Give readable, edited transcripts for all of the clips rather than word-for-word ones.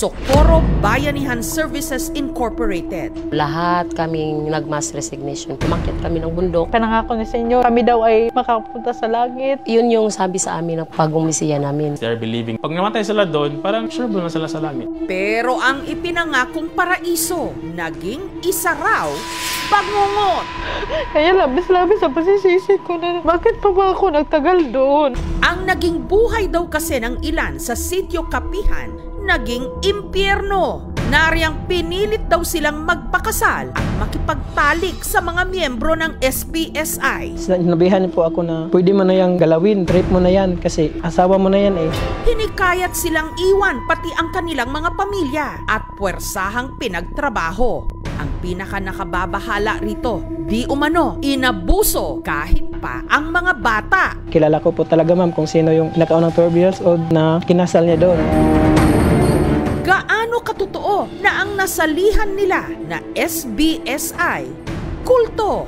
Socorro Bayanihan Services Incorporated. Lahat kaming nag-mass resignation. Tumakit kami ng bundok. Pinangako ni Senyor, kami daw ay makapunta sa langit. Yun yung sabi sa amin ng pag-umisiya namin. They're believing, pag namatay sila doon, parang sure na sila sa langit. Pero ang ipinangakong paraiso, naging isa raw bangungot. Kaya labis-labis ang pasisisi ko na bakit pa ba ako nagtagal doon? Ang naging buhay daw kasi ng ilan sa Sitio Kapihan, naging impyerno. Nariyang pinilit daw silang magpakasal at makipagtalik sa mga miyembro ng SBSI. Sinabihan po ako na pwede mo na yung galawin, trip mo na yan kasi asawa mo na yan eh. Hinikayat silang iwan pati ang kanilang mga pamilya at puwersahang pinagtrabaho. Ang pinaka nakababahala rito, di umano, inabuso kahit pa ang mga bata. Kilala ko po talaga ma'am kung sino yung nakaunang 12 years old na kinasal niya doon. Gaano katotoo na ang nasalihan nila na SBSI, kulto?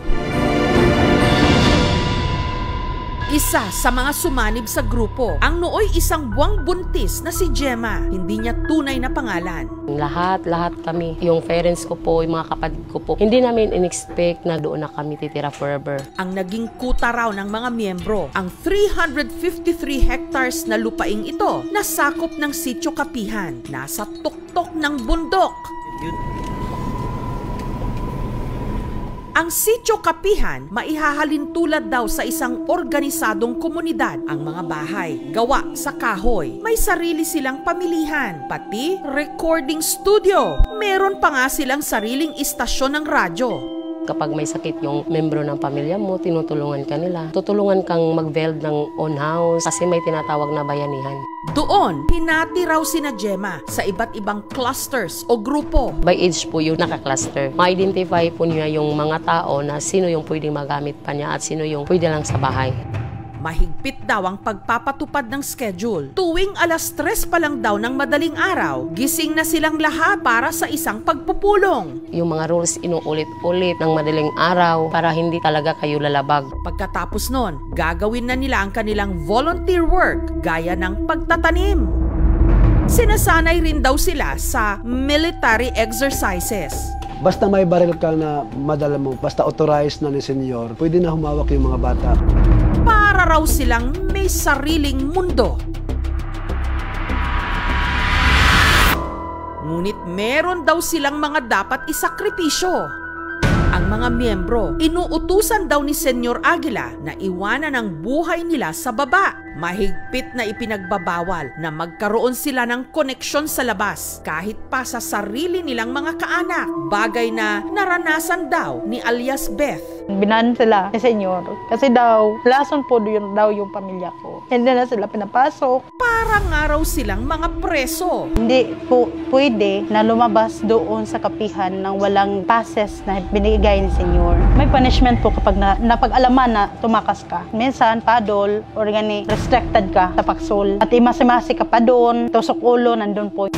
Isa sa mga sumanib sa grupo, ang nooy isang buwang buntis na si Gemma. Hindi niya tunay na pangalan. Lahat kami, yung parents ko po, yung mga kapatid ko po, hindi namin in-expect na doon na kami titira forever. Ang naging kuta raw ng mga miyembro, ang 353 hectares na lupaing ito na sakop ng Sitio Kapihan, nasa tuktok ng bundok. Ang Sitio Kapihan, maihahalin tulad daw sa isang organisadong komunidad. Ang mga bahay, gawa sa kahoy. May sarili silang pamilihan, pati recording studio. Meron pa nga silang sariling istasyon ng radyo. Kapag may sakit yung membro ng pamilya mo, tinutulungan ka nila. Tutulungan kang mag-build ng own house kasi may tinatawag na bayanihan. Doon, hinati raw sina Gemma sa iba't ibang clusters o grupo. By age po yung naka-cluster. Ma-identify po niya yung mga tao na sino yung pwedeng magamit pa niya at sino yung pwede lang sa bahay. Mahigpit daw ang pagpapatupad ng schedule. Tuwing 3:00 pa lang daw ng madaling araw, gising na silang lahat para sa isang pagpupulong. Yung mga rules inuulit-ulit ng madaling araw para hindi talaga kayo lalabag. Pagkatapos nun, gagawin na nila ang kanilang volunteer work gaya ng pagtatanim. Sinasanay rin daw sila sa military exercises. Basta may baril ka na madala mo, basta authorized na ni Senyor, pwede na humawak yung mga bata. Para raw silang may sariling mundo. Ngunit meron daw silang mga dapat isakripisyo. Ang mga miyembro, inuutusan daw ni Senyor Aguila na iwanan ang buhay nila sa baba. Mahigpit na ipinagbabawal na magkaroon sila ng koneksyon sa labas kahit pa sa sarili nilang mga kaanak. Bagay na naranasan daw ni alias Beth. Binan sila ni Senyor kasi daw, lason po yun daw yung pamilya ko. Hindi na sila pinapasok. Parang nga raw silang mga preso. Hindi po pwede na lumabas doon sa kapihan ng walang passes na binigay ni Senyor. May punishment po kapag napag-alaman na tumakas ka. Minsan, padol or restricted ka sa paksol. At imasi-masi ka pa doon, tusok ulo, nandun po.